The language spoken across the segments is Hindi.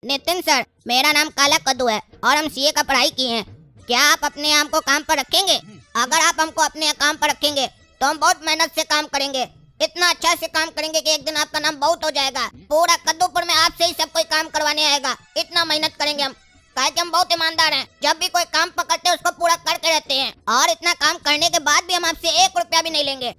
नितिन सर, मेरा नाम काला कद्दू है और हम सीए का पढ़ाई किए हैं। क्या आप अपने आप को काम पर रखेंगे? अगर आप हमको अपने काम पर रखेंगे तो हम बहुत मेहनत से काम करेंगे, इतना अच्छा से काम करेंगे कि एक दिन आपका नाम बहुत हो जाएगा। पूरा कद्दूपुर में आपसे ही सब कोई काम करवाने आएगा। इतना मेहनत करेंगे हम, काहे कि हम बहुत ईमानदार हैं। जब भी कोई काम पकड़ते हैं उसको पूरा करके रहते हैं और इतना काम करने के बाद भी हम आपसे 1 रुपया भी नहीं लेंगे।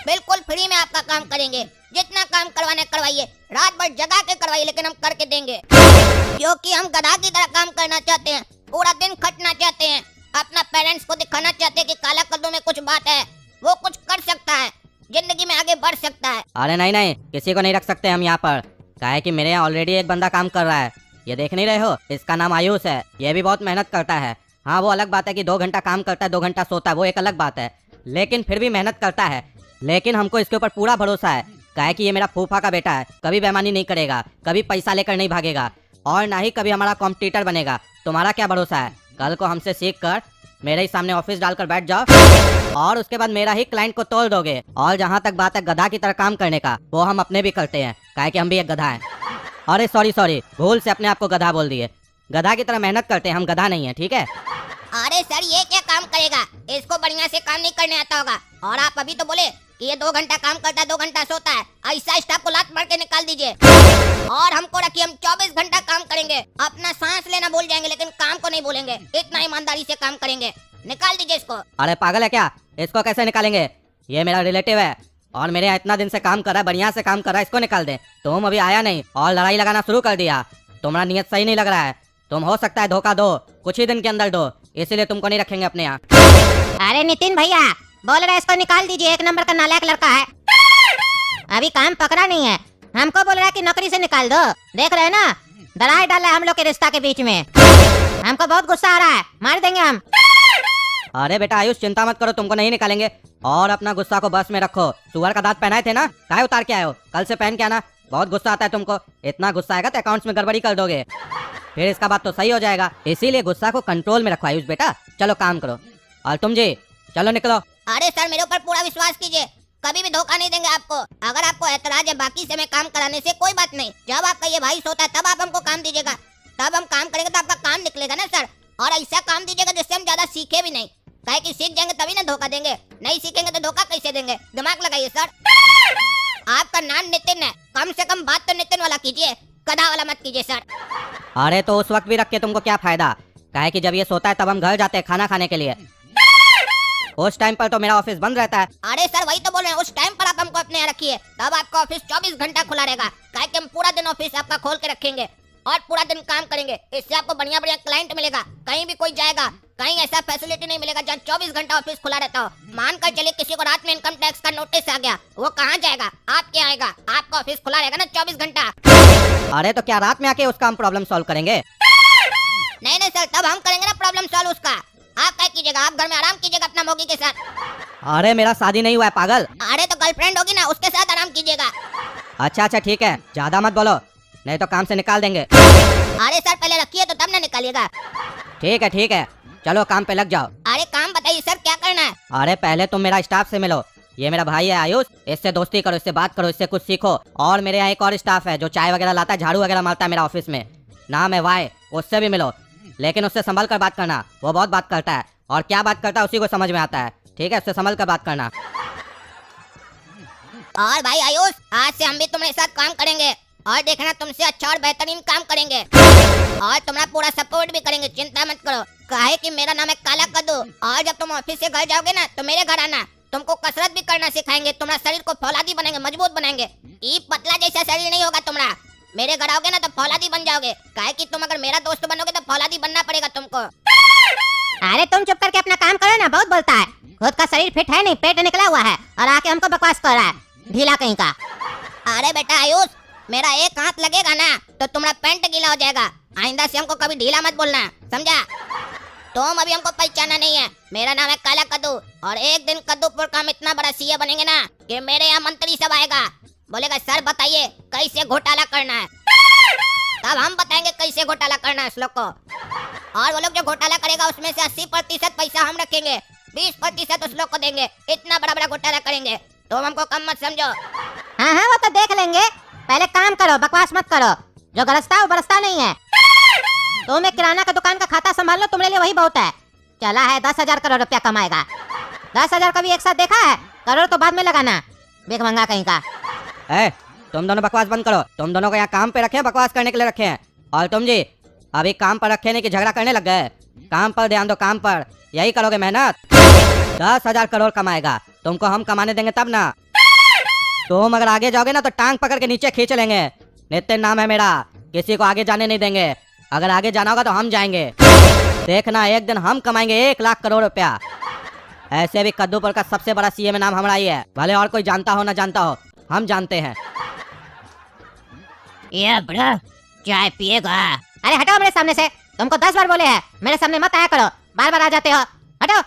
बिल्कुल फ्री में आपका काम करेंगे। जितना काम करवाने करवाइए, रात भर जगा के करवाइए, लेकिन हम करके देंगे क्योंकि हम गधा की तरह काम करना चाहते हैं, पूरा दिन खटना चाहते हैं, अपना पेरेंट्स को दिखाना चाहते हैं कि काला कद्दू में कुछ बात है, वो कुछ कर सकता है, जिंदगी में आगे बढ़ सकता है। अरे नहीं नहीं, किसी को नहीं रख सकते हम यहाँ पर। काहे कि मेरे यहाँ ऑलरेडी एक बंदा काम कर रहा है, ये देख नहीं रहे हो? इसका नाम आयुष है। ये भी बहुत मेहनत करता है। हाँ, वो अलग बात है कि 2 घंटा काम करता है, 2 घंटा सोता है, वो एक अलग बात है, लेकिन फिर भी मेहनत करता है। लेकिन हमको इसके ऊपर पूरा भरोसा है, काहे कि ये मेरा फूफा का बेटा है, कभी बेईमानी नहीं करेगा, कभी पैसा लेकर नहीं भागेगा और ना ही कभी हमारा कॉम्पिटिटर बनेगा। तुम्हारा क्या भरोसा है? कल को हमसे सीख कर मेरे ही सामने ऑफिस डालकर बैठ जाओ और उसके बाद मेरा ही क्लाइंट को तोड़ दोगे। और जहाँ तक बात है गधा की तरह काम करने का, वो हम अपने भी करते हैं, काहे कि हम भी एक गधा है। अरे सॉरी, भूल से अपने आप को गधा बोल दिए। गधा की तरह मेहनत करते हैं हम, गधा नहीं है, ठीक है? अरे सर, ये क्या काम करेगा? इसको बढ़िया से काम नहीं करने आता होगा। और आप अभी तो बोले कि ये 2 घंटा काम करता है, 2 घंटा सोता है। ऐसा स्टाफ को लात मार के निकाल दीजिए और हमको रखिए। हम 24 घंटा काम करेंगे, अपना सांस लेना भूल जाएंगे लेकिन काम को नहीं भूलेंगे। इतना ईमानदारी से काम करेंगे। निकाल दीजिए इसको। अरे पागल है क्या? इसको कैसे निकालेंगे? ये मेरा रिलेटिव है और मेरे यहाँ इतना दिन से काम कर रहा है, बढ़िया से काम कर रहा है, इसको निकाल दे। तुम अभी आया नहीं और लड़ाई लगाना शुरू कर दिया। तुम्हारा नियत सही नहीं लग रहा है। तुम हो सकता है धोखा दो, कुछ ही दिन के अंदर दो, इसीलिए तुमको नहीं रखेंगे अपने यहाँ। अरे नितिन भैया, बोल रहे इसको निकाल दीजिए, 1 नंबर का नालायक लड़का है। अभी काम पकड़ा नहीं है, हमको बोल रहा है कि नौकरी से निकाल दो। देख रहे हैं ना, दरार डाला है हम लोग के रिश्ता के बीच में। हमको बहुत गुस्सा आ रहा है, मार देंगे हम। अरे बेटा आयुष, चिंता मत करो, तुमको नहीं निकालेंगे। और अपना गुस्सा को बस में रखो। सुअर का दांत पहनाए थे ना, काहे उतार के आए हो? कल से पहन के आना। बहुत गुस्सा आता है तुमको। इतना गुस्सा आएगा तो अकाउंट्स में गड़बड़ी कर दोगे, फिर इसका बात तो सही हो जाएगा। इसीलिए गुस्सा को कंट्रोल में रखो आयुष बेटा। चलो काम करो। और तुम जी, चलो निकलो। अरे सर, मेरे ऊपर पूरा विश्वास कीजिए, कभी भी धोखा नहीं देंगे आपको। अगर आपको ऐतराज है बाकी से मैं काम कराने से, कोई बात नहीं। जब आपका ये भाई सोता है तब आप हमको काम दीजिएगा, तब हम काम करेंगे तो आपका काम निकलेगा ना सर। और ऐसा काम दीजिएगा जिससे हम ज्यादा सीखे भी नहीं, काहे कि सीख जाएंगे तभी ना धोखा देंगे। नहीं सीखेंगे तो धोखा कैसे देंगे? दिमाग लगाइए सर। आपका नाम नितिन है, कम से कम बात तो नितिन वाला कीजिए, गधा वाला मत कीजिए सर। अरे तो उस वक्त भी रख के तुमको क्या फायदा? काहे कि जब ये सोता है तब हम घर जाते हैं खाना खाने के लिए। उस टाइम पर तो मेरा ऑफिस बंद रहता है। अरे सर, वही तो बोल रहे हैं, उस टाइम पर आप हमको अपने यहाँ रखिए, तब आपका ऑफिस 24 घंटा खुला रहेगा। काहे कि हम पूरा दिन ऑफिस आपका खोल के रखेंगे और पूरा दिन काम करेंगे। इससे आपको बढ़िया बढ़िया क्लाइंट मिलेगा। कहीं भी कोई जाएगा, कहीं ऐसा फैसिलिटी नहीं मिलेगा जहाँ 24 घंटा ऑफिस खुला रहता हो। मान कर चलिए किसी को रात में इनकम टैक्स का नोटिस आ गया, वो कहाँ जाएगा? आपके आएगा। आपका ऑफिस खुला रहेगा ना 24 घंटा। अरे तो क्या रात में आके उसका हम प्रॉब्लम सॉल्व करेंगे? नहीं नहीं सर, तब हम करेंगे ना प्रॉब्लम सॉल्व उसका। आप क्या कीजिएगा, आप घर में आराम कीजिएगा अपना मोगी के साथ। अरे मेरा शादी नहीं हुआ है पागल। अरे तो गर्लफ्रेंड होगी ना, उसके साथ आराम कीजिएगा। अच्छा ठीक है, ज्यादा मत बोलो नहीं तो काम से निकाल देंगे। अरे सर, पहले रखिए तो तब ना निकालिएगा। ठीक है, चलो काम पे लग जाओ। अरे काम बताइए सर, क्या करना है? अरे पहले तुम मेरा स्टाफ से मिलो। ये मेरा भाई है आयुष, इससे दोस्ती करो, इससे बात करो, इससे कुछ सीखो। और मेरे यहाँ एक और स्टाफ है जो चाय वगैरह लाता है, झाड़ू वगैरह मारता है मेरा ऑफिस में, नाम है वाई। उससे भी मिलो, लेकिन उससे संभल कर बात करना, वो बहुत बात करता है और क्या बात करता है उसी को समझ में आता है, ठीक है? उससे संभल कर बात करना। और भाई आयुष, आज से हम भी तुम्हारे साथ काम करेंगे और देखना तुमसे अच्छा और बेहतरीन काम करेंगे और तुम्हारा पूरा सपोर्ट भी करेंगे। चिंता मत करो, काहे कि मेरा नाम है काला कद्दू। और जब तुम ऑफिस से घर जाओगे ना तो मेरे घर आना, तुमको कसरत भी करना सिखाएंगे, तुम्हारा शरीर को फौलादी बनाएंगे, मजबूत बनाएंगे। ये पतला जैसा शरीर नहीं होगा तुम्हारा। मेरे घर आओगे ना तो फौलादी बन जाओगे, काहे कि तुम अगर मेरा दोस्त बनोगे तो फौलादी बनना पड़ेगा तुमको। अरे तुम चुप करके अपना काम करो ना, बहुत बोलता है। खुद का शरीर फिट है नहीं, पेट निकला हुआ है और आके हमको बकवास कर रहा है, ढीला कहीं का। अरे बेटा आयुष, मेरा एक हाथ लगेगा ना तो तुम्हारा पैंट गीला हो जाएगा। आइंदा से हमको कभी ढीला मत बोलना, समझा? तुम अभी हमको पहचाना नहीं है, मेरा नाम है काला कद्दू। और एक दिन कद्दूपुर का हम इतना बड़ा सीए बनेंगे ना कि मेरे यहाँ मंत्री सब आएगा, बोलेगा सर बताइए कैसे घोटाला करना है। तब हम बताएंगे कैसे घोटाला करना है इस लोग को। और वो लोग जो घोटाला करेगा उसमें से 80% पैसा हम रखेंगे, 20% उस लोग को देंगे। इतना बड़ा बड़ा घोटाला करेंगे, तुम हमको कम मत समझो। हाँ वो तो देख लेंगे, पहले काम करो, बकवास मत करो। जो गरजता है वो बरसता नहीं है। तुम एक किराना का दुकान का खाता संभाल लो, तुम्हारे लिए वही बहुत है। चला है 10,000 करोड़ रुपया कमाएगा। 10,000 कभी एक साथ देखा है? करोड़ तो बाद में लगाना, भिखमंगा कहीं का। तुम दोनों बकवास बंद करो। तुम दोनों को यहाँ काम पे रखे हैं, बकवास करने के लिए रखे हैं। और तुम जी अभी काम पर रखे नहीं कि झगड़ा करने लग गए? काम पर ध्यान दो, काम पर। यही करोगे मेहनत? 10,000 करोड़ कमाएगा, तुमको हम कमाने देंगे तब ना। तुम अगर आगे जाओगे ना तो टांग पकड़ के नीचे खींच लेंगे। नितिन नाम है मेरा, किसी को आगे जाने नहीं देंगे। अगर आगे जाना होगा तो हम जाएंगे। देखना एक दिन हम कमाएंगे 1 लाख करोड़ रुपया। ऐसे भी कद्दूपुर का सबसे बड़ा सीएम नाम हमारा ही है, भले और कोई जानता हो ना जानता हो, हम जानते हैं। ये ब्रो चाय पिएगा? अरे हटो मेरे सामने से, तुमको 10 बार बोले हैं मेरे सामने मत आया करो, बार बार आ जाते हो। हटो,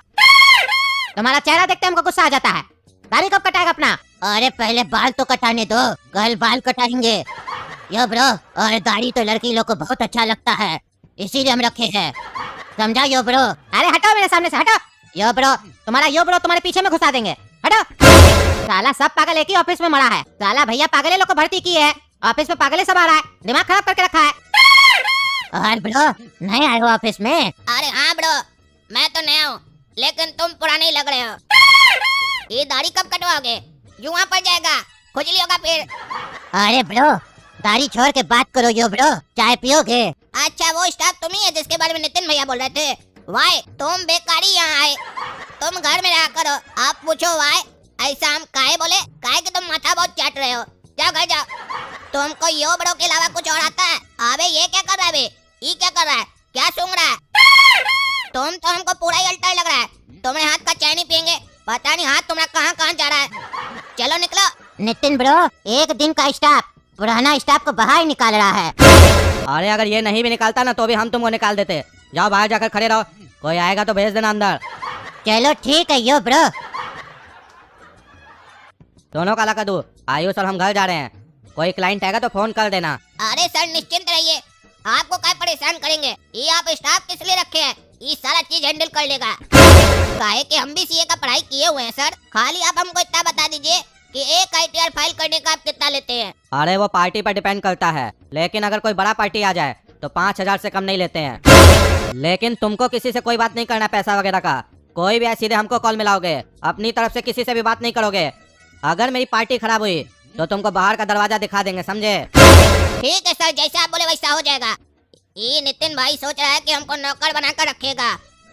तुम्हारा चेहरा देखते हमको गुस्सा आ जाता है। दाढ़ी कब कटाएगा अपना? अरे पहले बाल तो कटाने दो, कल बाल कटाएंगे। यो ब्रो, और दाढ़ी तो लड़की लोग को बहुत अच्छा लगता है, इसीलिए हम रखे हैं, समझा यो ब्रो? अरे हटो मेरे सामने से, हटो। यो ब्रो, तुम्हारा यो ब्रो तुम्हारे पीछे में घुसा देंगे, हटो। साला सब पागल एक ही ऑफिस में मरा है। साला भैया पागले लोग को भर्ती की है, ऑफिस में पागले सब आ रहा है, दिमाग खराब करके रखा है। और ब्रो नए आए हो ऑफिस में? अरे हाँ ब्रो, मैं तो नया हूँ, लेकिन तुम पुराने ही लग रहे हो। ये दाढ़ी कब कटवाओगे? जुआ पड़ जाएगा, खुजली होगा फिर। अरे ब्रो दाढ़ी छोड़ के बात करो यो ब्रो, चाय पियोगे? अच्छा वो स्टाफ तुम ही है जिसके बारे में नितिन भैया बोल रहे थे? वाई तुम बेकारी यहाँ आए, तुम घर में रहा करो। आप पूछो वाई ऐसा हम काहे बोले? काहे कि तुम माथा बहुत चाट रहे हो। जाओ घर जाओ। तुमको यो बड़ो के अलावा कुछ और आता है? अबे ये क्या कर रहा है बे? ये क्या कर रहा है? क्या सूंघ रहा है? तुम तो हमको पूरा ही अल्टर लग रहा है। तुम्हारे हाथ का चाय नहीं पियेंगे, पता नहीं हाथ तुम्हारा कहाँ कहाँ जा रहा है। चलो निकलो। नितिन ब्रो एक दिन का स्टाफ पुराना स्टाफ को बाहर निकाल रहा है। अरे अगर ये नहीं भी निकालता ना तो भी हम तुमको निकाल देते। जाओ बाहर जाकर खड़े रहो, कोई आएगा तो भेज देना अंदर। चलो ठीक है यो ब्रो। दोनों काला कद्दू, आयुष और हम घर जा रहे हैं। कोई क्लाइंट आएगा तो फोन कर देना। अरे सर निश्चिंत रहिए, आपको क्या परेशान करेंगे। ये आप स्टाफ किस लिए रखे हैं? ये सारा चीज हैंडल कर लेगा। काहे कि हम भी सीए का पढ़ाई किए हुए हैं सर। खाली आप हमको इतना बता दीजिए कि एक आईटीआर फाइल करने का आप कितना लेते हैं? अरे वो पार्टी पर डिपेंड करता है, लेकिन अगर कोई बड़ा पार्टी आ जाए तो 5,000 से कम नहीं लेते हैं। लेकिन तुमको किसी से कोई बात नहीं करना पैसा वगैरह का। कोई भी सीधे हमको कॉल मिलाओगे, अपनी तरफ से किसी से भी बात नहीं करोगे। अगर मेरी पार्टी खराब हुई तो तुमको बाहर का दरवाजा दिखा देंगे, समझे? ठीक है सर, जैसा आप बोले वैसा हो जाएगा। ये नितिन भाई सोच रहा है कि हमको नौकर बनाकर रखेगा,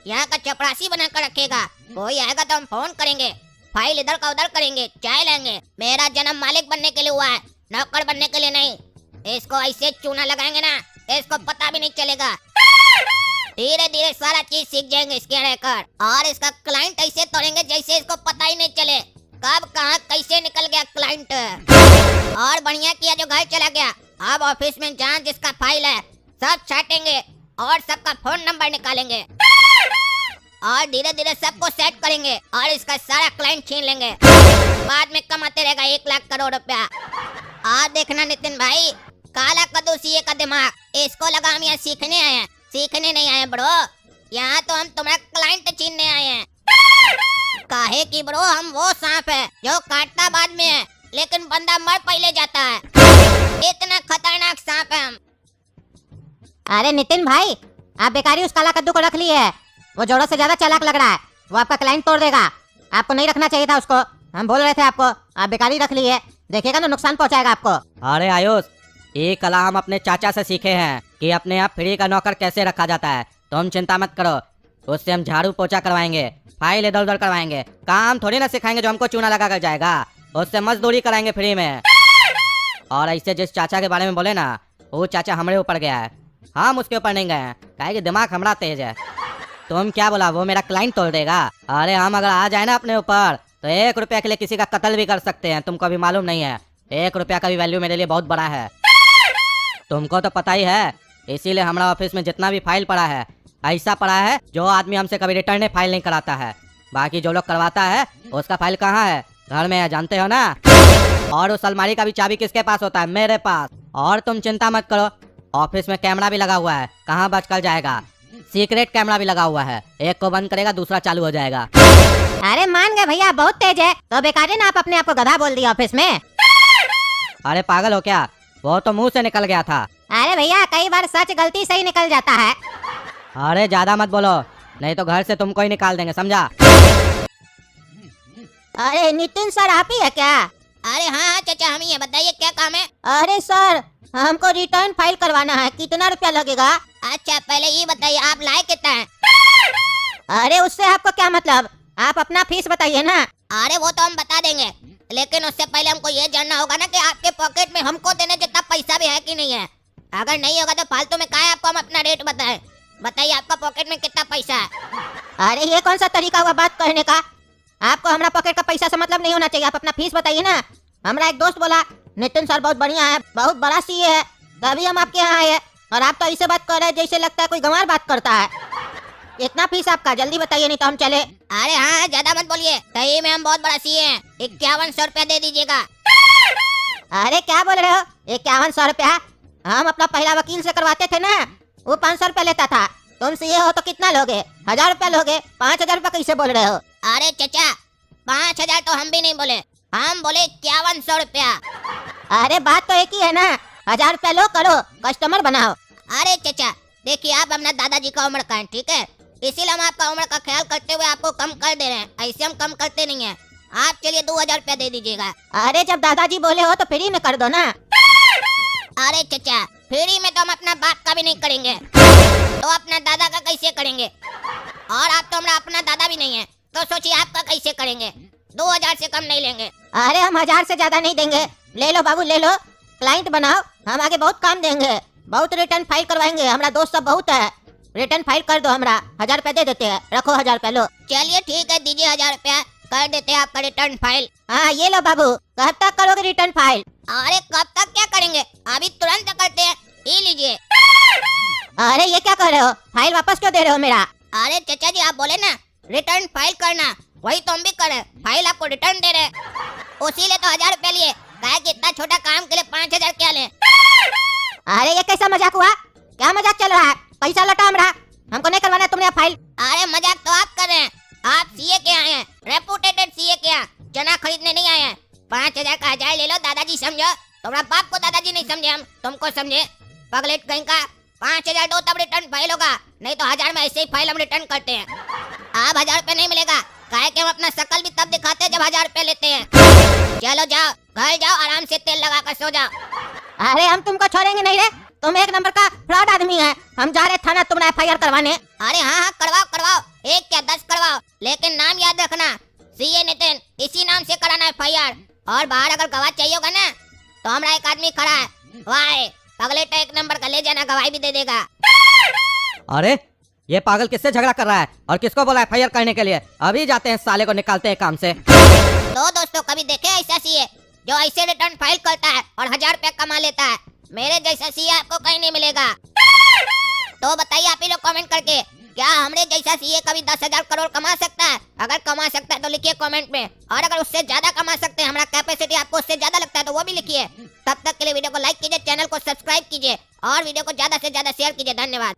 यहाँ का चपरासी बनाकर रखेगा। कोई आएगा तो हम फोन करेंगे, फाइल इधर का उधर करेंगे, चाय लेंगे। मेरा जन्म मालिक बनने के लिए हुआ है, नौकर बनने के लिए नहीं। इसको ऐसे चूना लगाएंगे ना, इसको पता भी नहीं चलेगा। धीरे धीरे सारा चीज सीख जाएंगे इसके रहकर, और इसका क्लाइंट ऐसे तोड़ेंगे जैसे इसको पता ही नहीं चले कब कहाँ कैसे निकल गया क्लाइंट। और बढ़िया किया जो घर चला गया। अब ऑफिस में जहाँ जिसका फाइल है सब छाटेंगे और सबका फोन नंबर निकालेंगे और धीरे धीरे सबको सेट करेंगे और इसका सारा क्लाइंट छीन लेंगे। बाद में कमाते रहेगा 1 लाख करोड़ रुपया। और देखना नितिन भाई, काला कद्दू सीए का दिमाग, इसको लगा हम यहाँ सीखने आए हैं। सीखने नहीं आए ब्रो, यहाँ तो हम तुम्हारा क्लाइंट छीनने आए हैं। काहे कि ब्रो हम वो सांप है जो काटता बाद में है लेकिन बंदा मर पहले जाता है। इतना खतरनाक सांप है हम। अरे नितिन भाई आप बेकारी उस काला कद्दू को रख लिए है, वो जोड़ों से ज्यादा चालाक लग रहा है, वो आपका क्लाइंट तोड़ देगा। आपको नहीं रखना चाहिए था उसको, हम बोल रहे थे आपको, आप बेकारी रख लिए। देखिएगा ना नुकसान पहुंचाएगा आपको। अरे आयुष, ये कला हम अपने चाचा से सीखे हैं कि अपने आप फ्री का नौकर कैसे रखा जाता है। तुम चिंता मत करो, उससे हम झाड़ू पोछा करवाएंगे, फाइल इधर उधर करवाएंगे। काम थोड़ी ना सिखाएंगे जो हमको चूना लगा कर जाएगा, उससे मजदूरी कराएंगे फ्री में। और ऐसे जिस चाचा के बारे में बोले ना, वो चाचा हमारे ऊपर गया है, हम उसके ऊपर नहीं गए हैं। काहे कि दिमाग हमारा तेज है। तुम क्या बोला, वो मेरा क्लाइंट तोड़ देगा? अरे हम अगर आ जाए ना अपने ऊपर तो 1 रुपया के लिए किसी का कत्ल भी कर सकते हैं। तुमको अभी मालूम नहीं है, 1 रुपया का भी वैल्यू मेरे लिए बहुत बड़ा है। तुमको तो पता ही है, इसीलिए हमारा ऑफिस में जितना भी फाइल पड़ा है ऐसा पड़ा है जो आदमी हमसे कभी रिटर्न फाइल नहीं कराता है। बाकी जो लोग करवाता है उसका फाइल कहाँ है? घर में है, जानते हो ना। और उस अलमारी का भी चाबी किसके पास होता है? मेरे पास। और तुम चिंता मत करो, ऑफिस में कैमरा भी लगा हुआ है, कहाँ बचकर जाएगा। सीक्रेट कैमरा भी लगा हुआ है, एक को बंद करेगा दूसरा चालू हो जाएगा। अरे मान गए भैया, बहुत तेज है। तो बेकार है ना आप अपने आप को गधा बोल दिया ऑफिस में। अरे पागल हो क्या? वो तो मुंह से निकल गया था। अरे भैया कई बार सच गलती से ही निकल जाता है। अरे ज्यादा मत बोलो, नहीं तो घर से तुमको ही निकाल देंगे, समझा? अरे नितिन सर आप ही है क्या? अरे हाँ हाँ चाचा हम ही हैं, बताइए क्या काम है? अरे सर हमको रिटर्न फाइल करवाना है, कितना रुपया लगेगा? अच्छा पहले ये बताइए आप लाए कितना है? अरे उससे आपको क्या मतलब, आप अपना फीस बताइए ना। अरे वो तो हम बता देंगे, लेकिन उससे पहले हमको ये जानना होगा ना कि आपके पॉकेट में हमको देने जितना पैसा भी है कि नहीं है। अगर नहीं होगा तो फालतू में काहे आपको हम अपना रेट बताएं। बताइए आपका पॉकेट में कितना पैसा है? अरे ये कौन सा तरीका हुआ बात कहने का? आपको हमारा पॉकेट का पैसा से मतलब नहीं होना चाहिए, आप अपना फीस बताइए ना। हमारा एक दोस्त बोला नितिन सर बहुत बढ़िया है, बहुत बड़ा सीए है, तभी हम आपके यहाँ आए हैं, और आप तो ऐसे बात कर रहे हैं जैसे लगता है कोई गंवार बात करता है। इतना फीस आपका, जल्दी बताइए नहीं तो हम चले। अरे हाँ ज्यादा मत बोलिए, सही में हम बहुत बड़ा सीए हैं, 5100 रुपया दे दीजिएगा। अरे क्या बोल रहे हो, 5100 रुपया? हम अपना पहला वकील से करवाते थे ना, वो 500 रुपया लेता था। तुम सीए हो तो कितना लोगे? 1000 रुपया लोगे, 5000 रुपया कैसे बोल रहे हो? अरे चचा 5000 तो हम भी नहीं बोले, हम बोले 5100 रुपया। अरे बात तो एक ही है ना, 1000 रुपया लो, करो कस्टमर बनाओ। अरे चचा देखिए आप अपना दादाजी का उम्र का है, ठीक है, इसीलिए हम आपका उम्र का ख्याल करते हुए आपको कम कर दे रहे हैं, ऐसे हम कम करते नहीं है। आप चलिए 2000 रुपया दे दीजिएगा। अरे जब दादाजी बोले हो तो फ्री में कर दो ना। अरे चचा फ्री में तो हम अपना बाप का भी नहीं करेंगे, तो अपना दादा का कैसे करेंगे? और आप तो हमारा अपना दादा भी नहीं है, तो सोचिए आपका कैसे करेंगे? 2000 से कम नहीं लेंगे। अरे हम 1000 से ज्यादा नहीं देंगे, ले लो बाबू ले लो, क्लाइंट बनाओ, हम आगे बहुत काम देंगे, बहुत रिटर्न फाइल करवाएंगे, हमारा दोस्त सब बहुत है। रिटर्न फाइल कर दो, हमरा 1000 रुपया दे देते हैं, रखो 1000 रुपया लो। चलिए ठीक है दीजिए 1000 रुपया, कर देते हैं आपका रिटर्न फाइल। हाँ ये लो बाबू, कब तक करोगे रिटर्न फाइल? अरे कब तक क्या करेंगे, अभी तुरंत करते हैं, ये लीजिए। अरे ये क्या कर रहे हो, फाइल वापस क्यों दे रहे हो मेरा? अरे चचा जी आप बोले ना रिटर्न फाइल करना, वही तो हम भी करे, फाइल आपको रिटर्न दे रहे, उसी लिए तो 1000 रुपया लिए, कहे कि इतना छोटा काम के लिए 5000 क्या लें। अरे ये कैसा मजाक हुआ, क्या मजाक चल रहा है? पैसा लौटा हमरा, हमको नहीं करवाना तुमने फाइल। अरे मजाक तो आप कर रहे हैं, आप सीए के आए हैं, रेपुटेटेड सीए के यहाँ चना खरीदने नहीं आए हैं। 5000 का 1000 ले लो, दादाजी समझो, तुम्हारा बाप को दादाजी नहीं समझे, हम तुमको समझे पगलेट कहीं का। 5000 दो तब रिटर्न फाइल होगा, नहीं तो 1000 में ऐसे ही फाइल हम रिटर्न करते हैं। आप 1000 रुपये नहीं मिलेगा, काहे कि हम अपना शकल भी तब दिखाते हैं जब 1000 रुपये लेते हैं। चलो जाओ घर जाओ, आराम से तेल लगा कर सो जाओ। अरे हम तुमको छोड़ेंगे नहीं रे, तुम एक नंबर का फ्रॉड आदमी है, हम जा रहे थाना तुम्हारा FIR करवाने। अरे हाँ हाँ करवाओ करवाओ, एक क्या 10 करवाओ, लेकिन नाम याद रखना, सीए नितिन, इसी नाम से कराना FIR। और बाहर अगर गवाह चाहिए होगा ना तो हमारा एक आदमी खड़ा है, वाह पगलेट एक नंबर का, ले जाना गवाही भी दे देगा। अरे ये पागल किससे झगड़ा कर रहा है और किसको बोला FIR करने के लिए? अभी जाते हैं, साले को निकालते हैं काम से। तो दोस्तों कभी देखे ऐसा सीए जो ऐसे रिटर्न फाइल करता है और 1000 रुपया कमा लेता है? मेरे जैसा सीए आपको कहीं नहीं मिलेगा। तो बताइए आप ही लोग कमेंट करके, क्या हमरे जैसा सीए कभी 10,000 करोड़ कमा सकता है? अगर कमा सकता है तो लिखिए कमेंट में, और अगर उससे ज्यादा कमा सकते हैं, हमारा कैपेसिटी आपको उससे ज्यादा लगता है तो वो भी लिखिए। तब तक के लिए वीडियो को लाइक कीजिए, चैनल को सब्सक्राइब कीजिए और वीडियो को ज्यादा से ज्यादा शेयर कीजिए। धन्यवाद।